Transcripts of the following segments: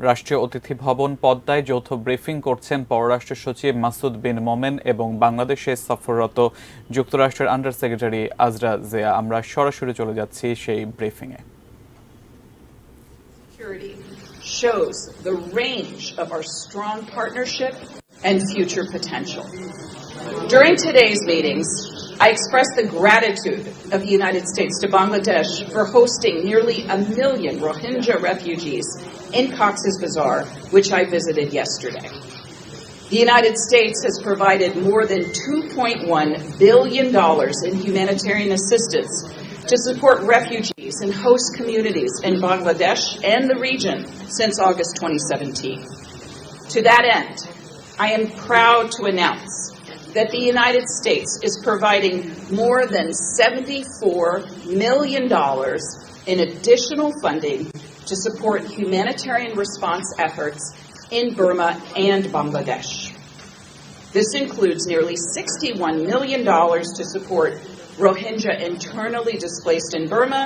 রাষ্ট্রীয় অতিথি ভবন পদ্মায় যৌথ ব্রিফিং করছেন পররাষ্ট্র সচিব মাসুদ বিন মোমেন এবং বাংলাদেশে সফররত যুক্তরাষ্ট্রের আন্ডার সেক্রেটারি আজরা জিয়া। আমরা সরাসরি চলে যাচ্ছি সেই ব্রিফিংয়ে। Shows the range of our strong partnership and future potential. During today's meetings, I express the gratitude of the United States to Bangladesh for hosting nearly 1 million Rohingya refugees in Cox's Bazar, which I visited yesterday. The United States has provided more than $2.1 billion in humanitarian assistance to support refugees and host communities in Bangladesh and the region since August 2017. To that end, I am proud to announce that the United States is providing more than $74 million in additional funding to support humanitarian response efforts in Burma and Bangladesh. This includes nearly $61 million to support Rohingya internally displaced in Burma,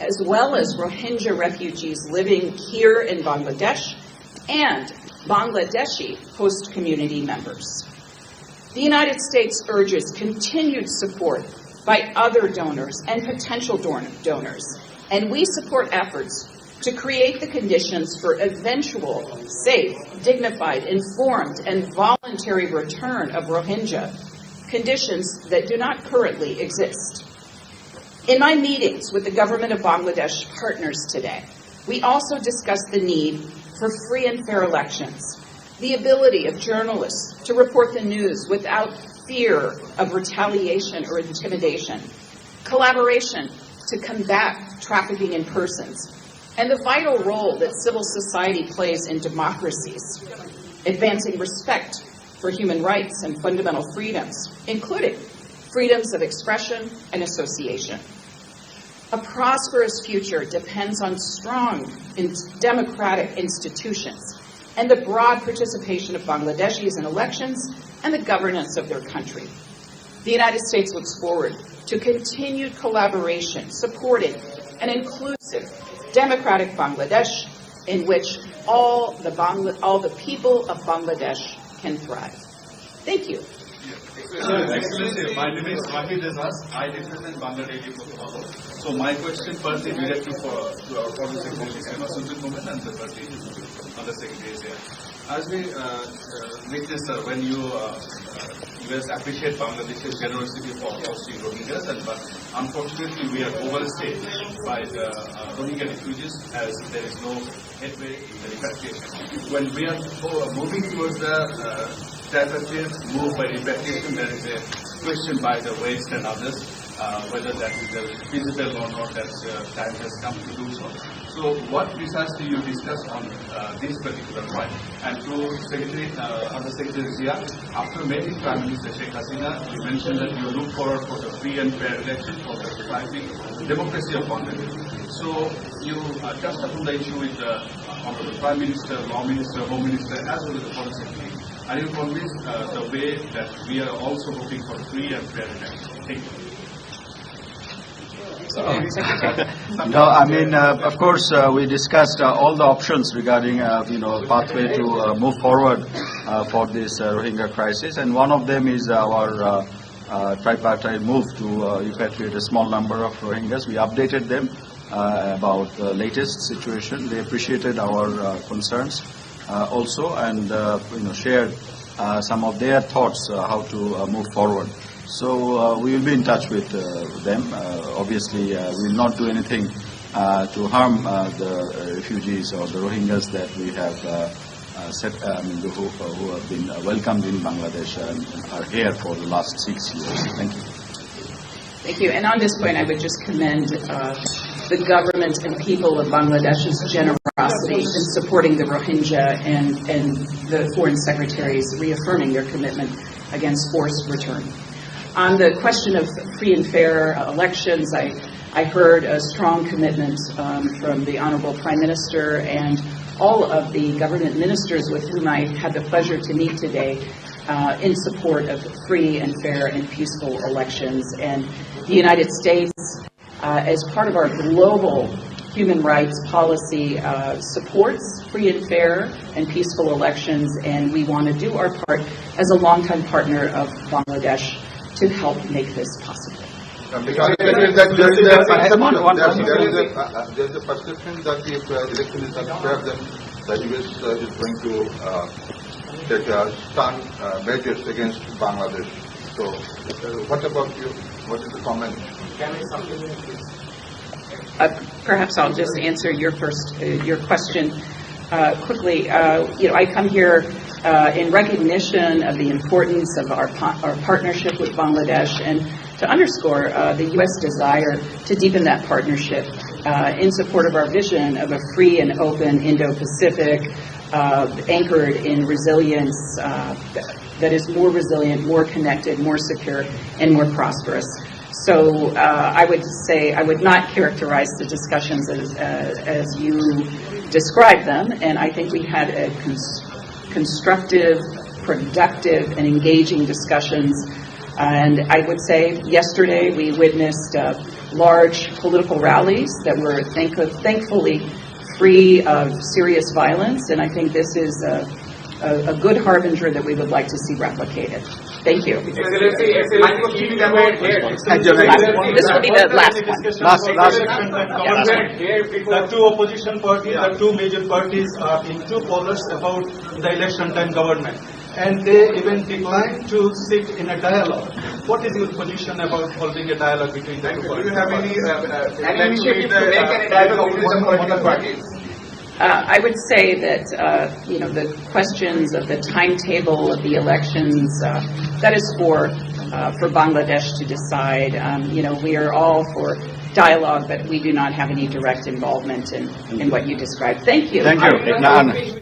as well as Rohingya refugees living here in Bangladesh and Bangladeshi host community members. The United States urges continued support by other donors and potential donors, and we support efforts to create the conditions for eventual, safe, dignified, informed, and voluntary return of Rohingya, conditions that do not currently exist. In my meetings with the government of Bangladesh partners today, we also discussed the need for free and fair elections, the ability of journalists to report the news without fear of retaliation or intimidation, collaboration to combat trafficking in persons, and the vital role that civil society plays in democracies, advancing respect for human rights and fundamental freedoms, including freedoms of expression and association. A prosperous future depends on strong and democratic institutions and the broad participation of Bangladeshis in elections and the governance of their country. The United States looks forward to continued collaboration supporting an inclusive, democratic Bangladesh in which all the people of Bangladesh can thrive. Thank you. Excellency, my name is Wahid Azaz. I represent Bangladeshi Khobor. So my question firstly directly to our Foreign Secretary Masood bin Momen and the party other secretaries here. As we witness when you US appreciate Bangladesh's generosity for hosting Rohingyas, but unfortunately we are overstayed by the Rohingya refugees as there is no headway in the repatriation. When we are moving towards the strategies move by repatriation, there is a question by the West and others whether that is feasible or not, that time has come to do so. So what precisely you discuss on this particular point? And to Under Secretary Zia, after meeting Prime Minister Sheikh Hasina, you mentioned that you look forward for the free and fair election for the thriving democracy of Bangladesh. So you touched upon the issue with the Honorable Prime Minister, Law Minister, Home Minister, as well as the Foreign Secretary. Are you convinced the way that we are also hoping for free and fair elections? Thank you. No, I mean, of course, we discussed all the options regarding, pathway to move forward for this Rohingya crisis, and one of them is our tripartite move to repatriate a small number of Rohingyas. We updated them about the latest situation. They appreciated our concerns also, and shared some of their thoughts how to move forward. So we will be in touch with them. Obviously, we will not do anything to harm the refugees or the Rohingyas that we have who have been welcomed in Bangladesh and are here for the last 6 years. Thank you. Thank you. And on this point, I would just commend the government and people of Bangladesh's generosity in supporting the Rohingya and the foreign secretaries reaffirming their commitment against forced return. On the question of free and fair elections, I heard a strong commitment from the Honorable Prime Minister and all of the government ministers with whom I had the pleasure to meet today in support of free and fair and peaceful elections. And the United States, as part of our global human rights policy supports free and fair and peaceful elections, and we want to do our part as a longtime partner of Bangladesh to help make this possible. Because there is a perception that if election is unfair, then the US is going to take stern measures against Bangladesh. So, what about you? What is the comment? Perhaps I'll just answer your question quickly. I come here in recognition of the importance of our partnership with Bangladesh, and to underscore the U.S. desire to deepen that partnership in support of our vision of a free and open Indo-Pacific anchored in resilience that is more resilient, more connected, more secure, and more prosperous. So I would say I would not characterize the discussions as you described them, and I think we had a constructive, productive, and engaging discussions. And I would say yesterday we witnessed large political rallies that were thankfully free of serious violence, and I think this is a good harbinger that we would like to see replicated. Thank you. This will be the last one. The two opposition parties, the two major parties are in two colors about the election time government. And they even declined to sit in a dialogue. What is your position about holding a dialogue between the two parties? Do you have any initiative to make any dialogue with the political parties? I would say that the questions of the timetable of the elections, that is for Bangladesh to decide. We are all for dialogue, but we do not have any direct involvement in what you described. Thank you. Thank you.